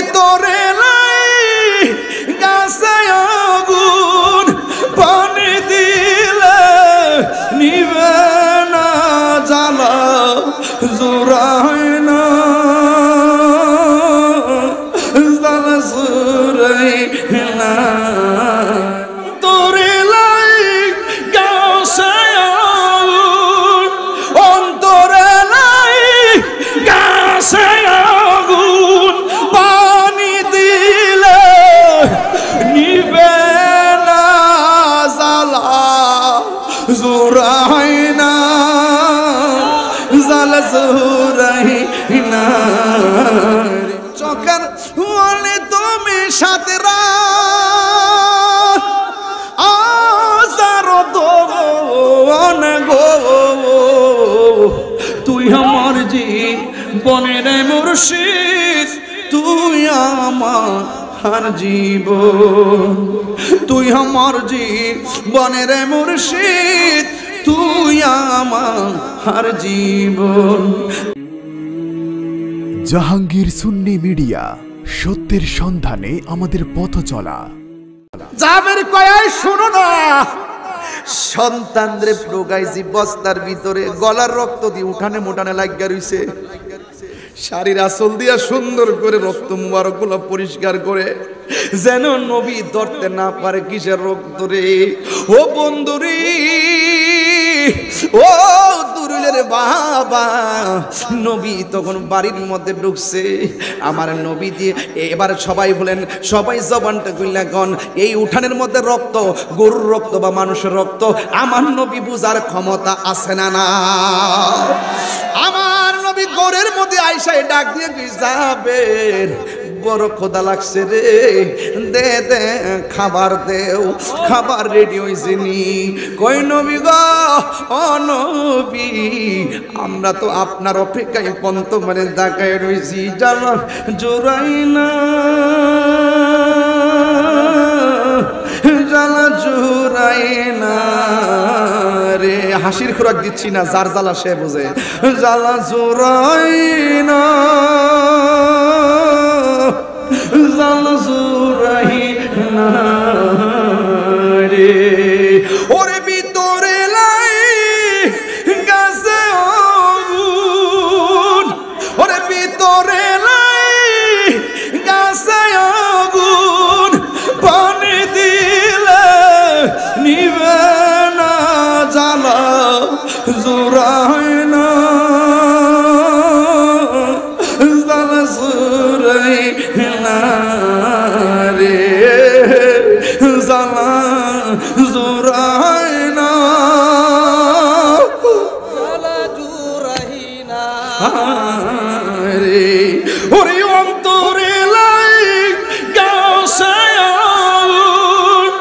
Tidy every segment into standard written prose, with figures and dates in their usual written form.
ভিতরে গাছে আগুন পানি দিলে নিবে না জ্বালা জোড়ায় না জ্বালা জোড়ায় না তোরে লাই গাছে আগুন অন্তরে লাই গাছে আগুন পানি দিলে নিবে না জ্বালা জোড়ায় না জ্বালা জোড়ায় না চোখের ওয়ালে তুমি সাথে আজার দোন গো তুই আমার জীবনের মুর্শিদ তুই আমার জীবন তুই আমার জীবনের মুর্শিদ তুই আমার জীবন। জাহাঙ্গীর সুন্নি মিডিয়া, সত্যের সন্ধানে আমাদের পথ চলা। জাবের কয় শুনো না, সন্তানরে প্রগাইছি বস্তার ভিতরে, গলার রক্ত দিয়ে উঠানে মোটানে লাগিয়া রইছে, শাড়ির আঁচল দিয়া সুন্দর করে রক্ত মুবারক গুলো পরিষ্কার করে যেন নবী ধরতে না পারে। কিসের রক্ত রে ও বন্ধুরি, ও দুরুলের বাবা। নবী তখন বাড়ির মধ্যে ঢুকছে, আমার নবী দিয়ে এবার সবাই বলেন, সবাই জবানটা কইলা গন, এই উঠানের মধ্যে রক্ত, গরুর রক্ত বা মানুষের রক্ত, আমার নবী বুঝার ক্ষমতা আছে না না? আমার নবী ঘরের মধ্যে আইসাই ডাক দিয়ে যাবে, বড় খোদা লাগছে রে, দে দে খাবার দেও, খাবার রেডি হয়েছে নি? কই নবী গো, ও নবী, আমরা তো আপনার অপেক্ষায় পন্ত মানে দেখায় রয়েছি, জ্বালা জোড়াই না জ্বালা জোড়াই না রে। হাসির খোরাক দিচ্ছি না, যার জ্বালা সে বোঝে। জ্বালা জোড়াই না জ্বালা জোড়াই না রে। ওরে ভিতরে লাই গাছে আগুন, ওরে ভিতরে লাই গাছে আগুন পানি দিলে নিবে না জ্বালা জোড়ায় না জ্বালা জোড়ায় না রে। জ্বালা জোড়ায় না জ্বালা জোড়ায় না রে। ওরে অন্তরে লাই গাছে আগুন,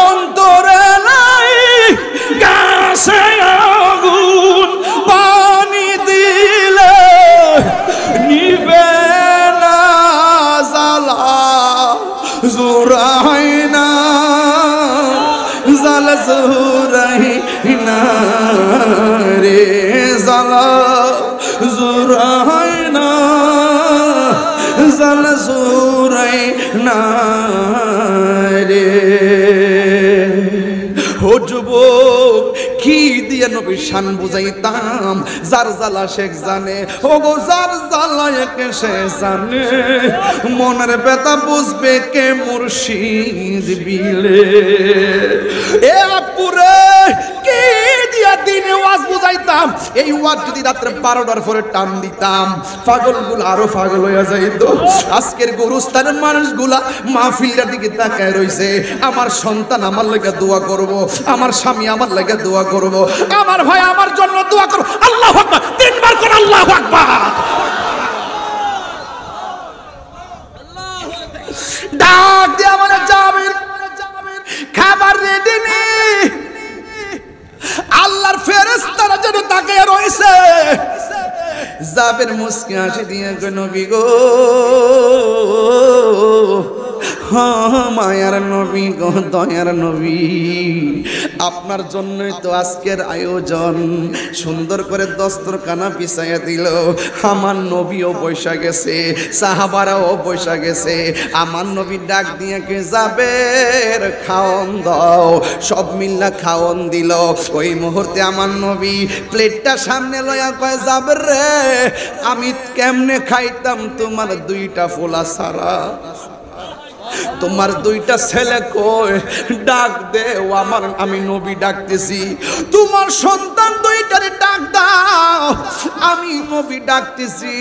অন্তরে লাই গাছে আগুন পানি দিলে নিবে না জ্বালা জোড়ায় না জ্বালা জোড়ায় না রে। জ্বালা জোড়ায় না জ্বালা জোড়ায় না রে। ও যুবক, কি দিয়ে নবীর শান বুঝাইতাম, যার জ্বালা শেখ জানে, ও গো যার জ্বালা একে সে জানে, মনের ব্যথা বুঝবে কে মুর্শিদ বিলে। এ আপুরে, কি দিয়া দিনে ওয়াজ বুঝাইতাম, এই ওয়াজ যদি রাত্রে 12টার পরে টান দিতাম, পাগলগুলো আরো পাগল হইয়া যাইত। আজকের গুরুস্থানের মানুষগুলা মাহফিলটার দিকে তাকায় রইছে, আমার সন্তান আমার লাগা দোয়া করব, আমার স্বামী আমার লাগা দোয়া করব, আমার ভাই আমার জন্য দোয়া করব। আল্লাহু আকবার, 3 বার করে আল্লাহু আকবার। ডাক দিয়ে আমার জাবির খাবার রেডি নি, আল্লাহর ফেরেশতারা যেন তাকিয়ে রইছে। জাবির মুস্কি হাসি দিয়ে কই, নবী গো, মায়ার নবী গো দয়ার নবী, আপনার জন্যই তো আজকের আয়োজন। সুন্দর করে দস্তরখানা বিছাইয়া দিল। আমার নবীও বৈশা গেছে, সাহাবারাও বৈশা গেছে। আমার নবী ডাক দিয়ে কে যাবে খাওন দাও, সব মিল্লা খাওন দিল। ওই মুহূর্তে আমার নবী প্লেটটা সামনে লয়া কয় যাবে রে, আমি কেমনে খাইতাম তোমার দুইটা ফোলা সারা, তোমার দুইটা ছেলে কই, ডাক দে। ও আমার, আমি নবী ডাকতেছি, তোমার সন্তান দুইটারে ডাক দাও, আমি নবী ডাকতেছি,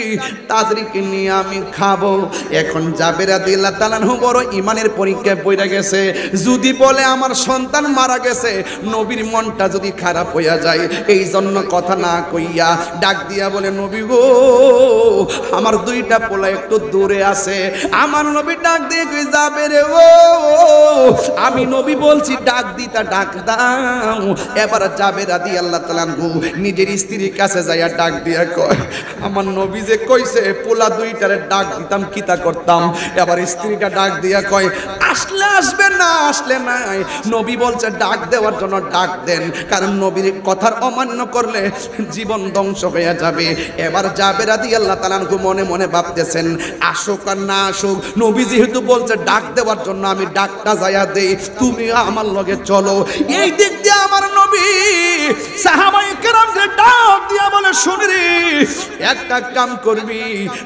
তাদেরকে নিয়ে আমি খাবো। এখন জাবের রাদিয়াল্লাহু তাআলা বড় ইমানের পরীক্ষায় পড়ে গেছে। যদি বলে আমার সন্তান মারা গেছে, নবীর মনটা যদি খারাপ হইয়া যায়, এই জন্য কথা না কইয়া ডাক দিয়া বলে নবী গো আমার দুইটা পোলা একটু দূরে আছে। আমার নবী ডাক দিয়ে যাবে রে, ও আমি নবী বলছি ডাক দিতা ডাক দাও। এবার যাবে রাদিয়াল্লাহু তাআলা নিজের স্ত্রীর কাছে যাইয়া ডাক দিয়া কয়, আমার নবী যে কইছে পোলা দুইটারে ডাক দিতাম কিতা করতাম। এবার স্ত্রীটা ডাক দিয়া কয়, আসলে আসবে না আসলে নাই, নবী বলছে ডাক দেওয়ার জন্য ডাক দেন, কারণ নবীর কথার অমান্য করলে জীবন ধ্বংস হয়ে যাবে। এবার যাবে রাদিয়াল্লাহু তাআলা মনে মনে ভাবতেছেন, আসুক আর না আসুক, নবী যেহেতু বলছে ডাক দেওয়ার জন্য আমি ডাকটা যাইয়া দেই, তুমি আমার লগে চলো। এই দিক দিয়ে আমার নবী সাহাবায়ে কেরামকে ডাক দিয়া বলে, শুনরি একটা কাম করবি,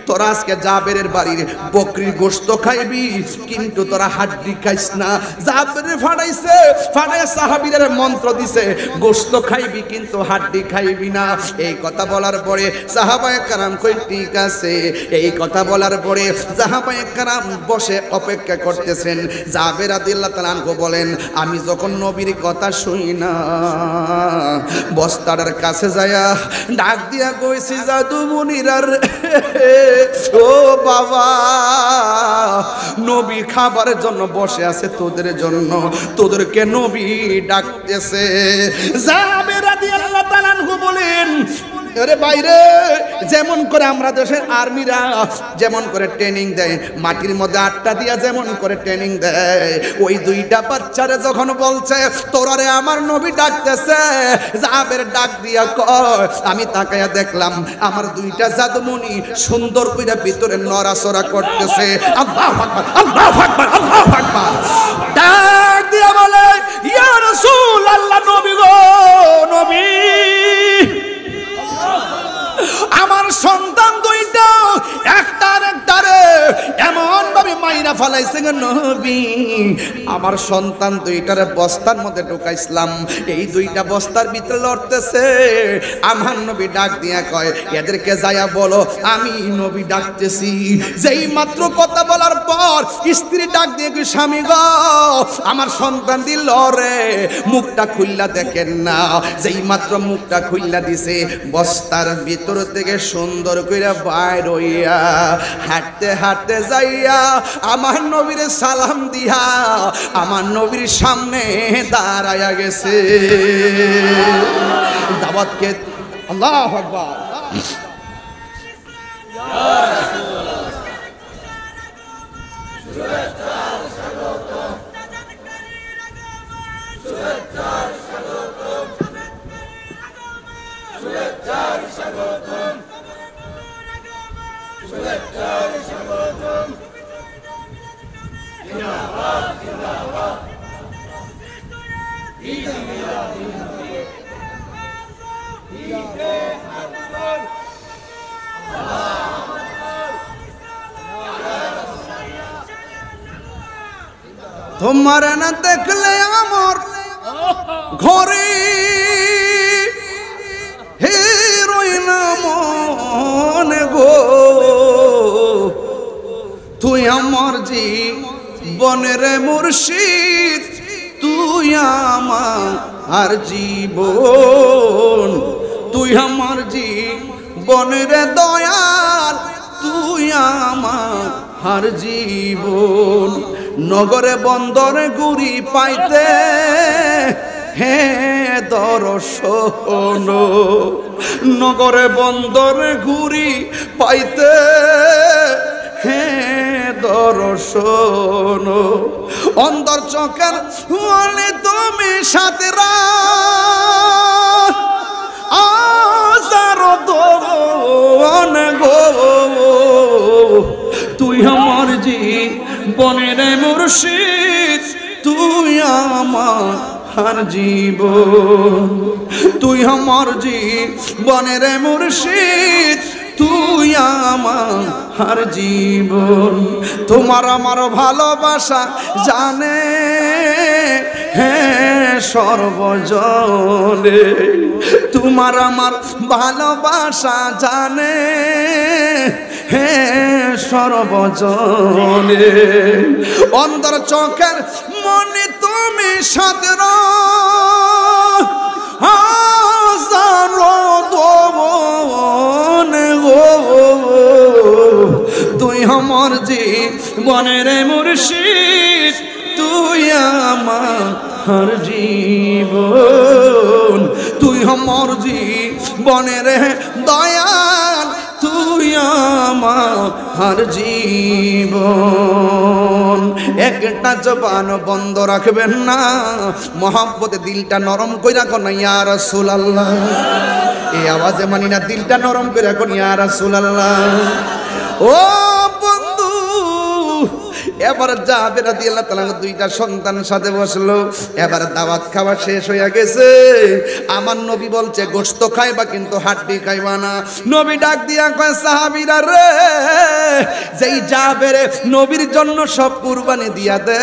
তোরা আজকে জাবেরের বাড়ির বকরির গোশত খাইবি, কিন্তু তোরা হাড্ডি খাইস না। জাবেরে ফাড়াইছে, ফাড়ায় সাহাবীদের মন্ত্র দিছে, গোশত খাইবি কিন্তু হাড্ডি খাইবি না। এই কথা বলার পরে সাহাবায়ে কেরাম কই ঠিক আছে। এই কথা বলার পরে সাহাবায়ে কেরাম বসে অপেক্ষা করতেছেন। জাবের রাদিয়াল্লাহু তাআলা বলেন, আমি যখন নবীর কথা শুই না, বস্তাটার কাছে যায়া ডাক দিয়া কইছি, জাদু মুনিরার ও বাবা, নবী খাবারের জন্য বসে আছে তোদের জন্য, তোদেরকে নবী ডাকতেছে। জাবের রাদিয়াল্লাহু তাআলা বলেন, আরে বাইরে যেমন করে আমরা দেশের আর্মিরা যেমন করে ট্রেনিং দেয়, মাটির মধ্যে আটটা দিয়া যেমন করে ট্রেনিং দেয়, ওই দুইটা বাচ্চারে যখন বলছে তোরারে আমার নবী ডাকতেছে, জাবের ডাক দিয়া কয়, আমি তাকায়া দেখলাম আমার দুইটা জাদুমণি সুন্দর কইরা ভিতরে নড়াচড়া করতেছে। আল্লাহু আকবার, আল্লাহু আকবার, আল্লাহু আকবার। ডাক দিয়া বলে, ইয়া রাসূল আল্লাহ, নবী গো নবী, আমার সন্তান দুইটা একটার একটারে এমন ভাবে মাইরা ফেলাইছে নবী, আমার সন্তান দুইটারে বস্তার মধ্যে ঢুকাইছিলাম, এই দুইটা বস্তার ভিতরে লড়তেছে। আমার নবী ডাক দিয়া কয়, এদেরকে যাইয়া বলো আমি নবী ডাকতেছি। যেই মাত্র কথা বলার পর স্ত্রী ডাক দিয়ে কি, স্বামী গো আমার সন্তান দিল রে, মুখটা খুললা দেখেন না। যেই মাত্র মুখটা খুললা দিছে, বস্তার ভিতর থেকে সুন্দর কইরা বাইর হইয়া হাঁটতে হাঁটতে যাইয়া আমার নবীর সালাম দিয়া আমার নবীর সামনে দাঁড়ায়া গেছে। দাওয়াতকে আল্লাহু আকবার। তোমার না দেখলে আমার ঘরে হেরোই না মনে গো, তুই আমার জীবনের মুর্শিদ, তুই আমার জীবন, তুই আমার জীবনের দয়াল, তুই আমার জীবন। নগরে বন্দরে গুড়ি পাইতে হে দর্শন, নগরে বন্দরে ঘুরি পাইতে হে দর্শন অন্তর চোখের মনে তুমি সাথে আজার দোন গো তুই আমার জীবনের মুর্শিদ তুই আমার জীবন তুই আমার জীবনের মুর্শিদ তুই আমার জীবন তোমার আমার ভালোবাসা জানে হ্যাঁ সর্বজনে তোমার আমার ভালোবাসা জানে হ্যাঁ সর্বজনে অন্তর চোখের মনে তুমি সাথে তুই আমার জীবনের মুর্শিদ তুই আমার জীবন তুই আমার জীবনের দয়াল তুই আমার জীবন একটা জবান বন্ধ রাখবেন না মহব্বতে দিলটা নরম কইরা কোন ইয়া রাসূলুল্লাহ এই আওয়াজে মানি না দিলটা নরম কইরা কোন ইয়া রাসূলুল্লাহ ও বন্ধু এবার জাবের রাদিয়াল্লাহু তাআলা দুইটা সন্তান সাথে বসলো এবার দাওয়াত খাওয়া শেষ হয়ে গেছে আমার নবী বলছে গোশত খাইবা কিন্তু হাড্ডি খাইবা না নবী ডাক দিয়া কয় সাহাবীরা রে যেই জাবের নবীর জন্য সব কুরবানি দিয়া দে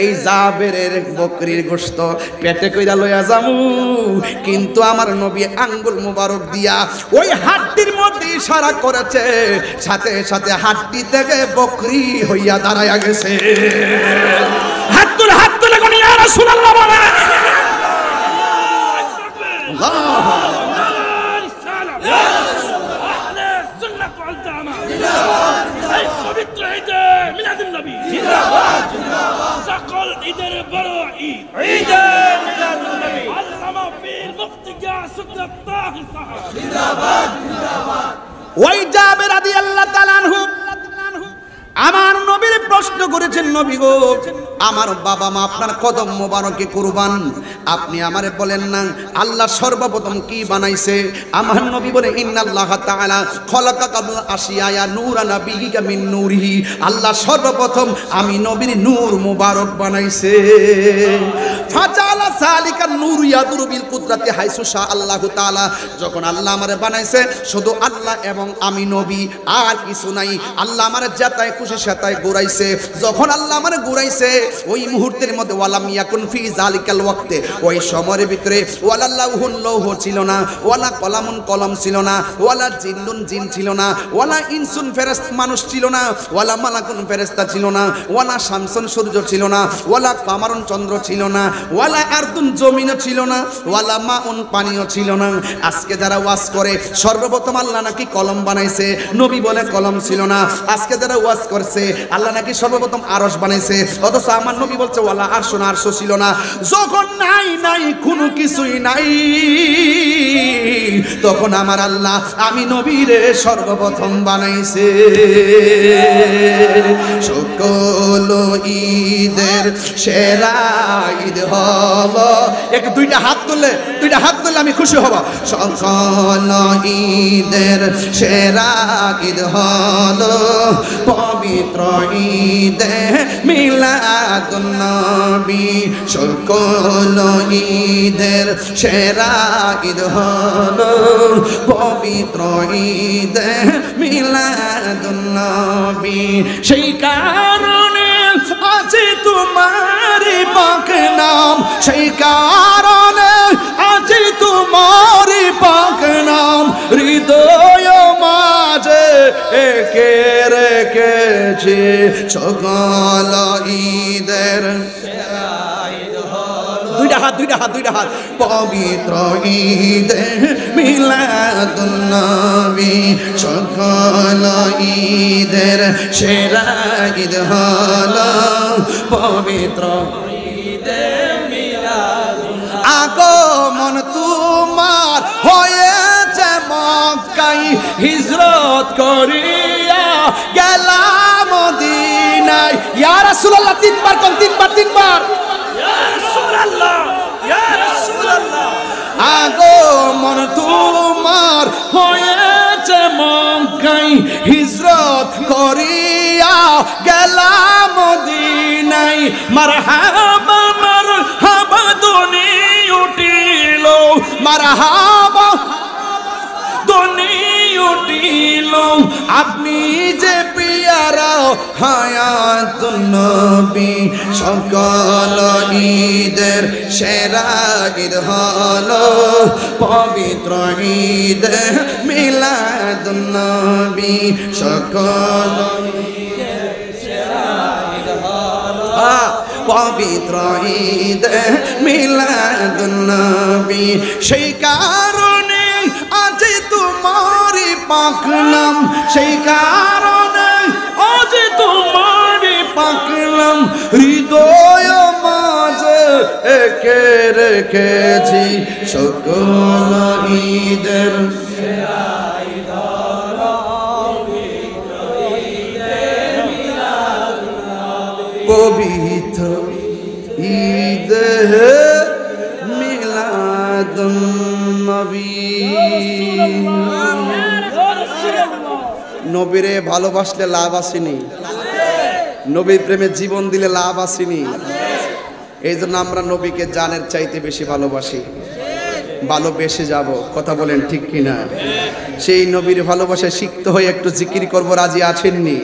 এই জাবেরের বকরির গোশত পেটে কইরা লইয়া যামু কিন্তু আমার নবী আঙ্গুল মোবারক দিয়া ওই হাড্ডির মধ্যে ইশারা করেছে সাথে সাথে হাড্ডি থেকে বকরি হইয়া দাঁড়ায়া গেছে হাত তুলে কোন ইয়া রাসূলুল্লাহ বলে আল্লাহ সালাম ইয়া রাসূলুল্লাহ আহলে সুন্নাত ওয়াল জামাত জিন্দাবাদ এই পবিত্র ঈদে মিলাদুন নবী জিন্দাবাদ জিন্দাবাদ সকল ঈদের বড় ঈদ ঈদে মিলাদুন নবী আল্লামা পীর মুফতি গিয়াসউদ্দিন তাহি সাহেব জিন্দাবাদ জিন্দাবাদ ওই জাবের রাদিয়াল্লাহু তাআলা আনহু আমার নবীর প্রশ্ন করেছেন নবী গো আমার বাবা মা আপনার কদম মোবারকে কুরবান আপনি আমারে বলেন না আল্লাহ সর্বপ্রথম কি বানাইছে আমার নবী বলে ইন্নাল্লাহ তাআলা খলাকা কাবল আশিয়া নূরান বিহিকা মিন নূরিহি আল্লাহ সর্বপ্রথম আমি নবীর নূর মোবারক বানাইছে ফাজালা সালিকা নূর ইয়াদুরু বিল কুদরাতি হাইসু শা আল্লাহু তাআলা যখন আল্লাহ আমারে বানাইছে শুধু আল্লাহ এবং আমি নবী আর কিছু নাই আল্লাহ আমারে যেটাই খুশি সেটাই ঘুরাইছে যখন আল্লাহ আমারে ঘুরাইছে ওই মুহূর্তের মধ্যে ওয়ালাম ইয়াকুন ফি জালিকাল ওয়াক্তে ওই সময়ের ভিতরে ওয়ালা লাউহুন লৌহ ছিল না ওয়ালা কলামুন কলম ছিল না ওয়ালা জিন্নুন জিন ছিল না ওয়ালা ইনসুন ফেরেশতা মানুষ ছিল না ওয়ালা মালাকুন ফেরেশতা ছিল না ওয়ালা শামসুন সূর্য ছিল না ওয়ালা কামারুন চন্দ্র ছিল না ওয়ালা আরদুন জমিনও ছিল না ওয়ালা মাউন পানিও ছিল না আজকে যারা ওয়াজ করে সর্বপ্রথম আল্লাহ নাকি কলম বানাইছে নবী বলে কলম ছিল না আজকে যারা ওয়াজ করছে আল্লাহ নাকি সর্বপ্রথম আরশ বানাইছে অথচ আমার নবী বলছে ওয়ালা আরশুন আরশ ছিল না যখন নাই কোনো কিছুই নাই তখন আমার আল্লাহ আমি নবীরে সর্বপ্রথম বানাইছে সকল ঈদের সেরা ঈদ হলো এক দুইটা হাত তুললে আমি খুশি হব সকল ঈদের সেরা ঈদ হলো পবিত্র ঈদে মিলাদুন নবী সকল ঈদের সেরা ঈদ হলো পবিত্র ঈদে মিলাদুন নবী সেই কারণে আছে তোমার পাক নাম সেই কারণে আছে তোমার পাক নাম হৃদয় মাঝে একে রেখেছে সকল ঈদের দুইটা হাত পবিত্র ঈদে মিলাদুন নবী সকল ঈদের সেরা ঈদ হলো পবিত্র ঈদে মিলাদুন আগমন তোমার হয়েছে মক্কায় হিজরত করিয়া গেলাম রাসূলুল্লাহ তিনবার কোন তিনবার ইয়া রাসূলুল্লাহ ইয়া রাসূলুল্লাহ আগমন তোমার হয়েছে মক্কায় হিজরত করিয়া গেলাম মদিনায় মারহাবা মারহাবা ধ্বনি উঠিল মারহাবা ধ্বনি উঠিল আপনি যে পিয়ারা হায়াতুন নবী সকল ঈদের সেরা ঈদ হলো পবিত্র ঈদ মিলাদুন নবী সকল ঈদের সেরা ঈদ হলো পবিত্র ঈদ মিলাদুন নবী সেই কারণে আজ তোমার পাক নাম সেই কারণে আজ তোমার পাক নাম হৃদয় মাঝে একে রেখেছি সকল ঈদের সেরা ঈদ হলো পবিত্র ঈদে মিলাদুন নবী পবিত্র ঈদে মিলাদুন নবী নবীরে ভালোবাসলে লাভ আসেনি নবীর প্রেমে জীবন দিলে লাভ আসেনি এই জন্য আমরা নবীকে জানের চাইতে বেশি ভালোবাসি ভালোবেসে যাব কথা বলেন ঠিক কিনা সেই নবীর ভালোবাসা শিখতে হয়ে একটু জিকির করব রাজি আছেননি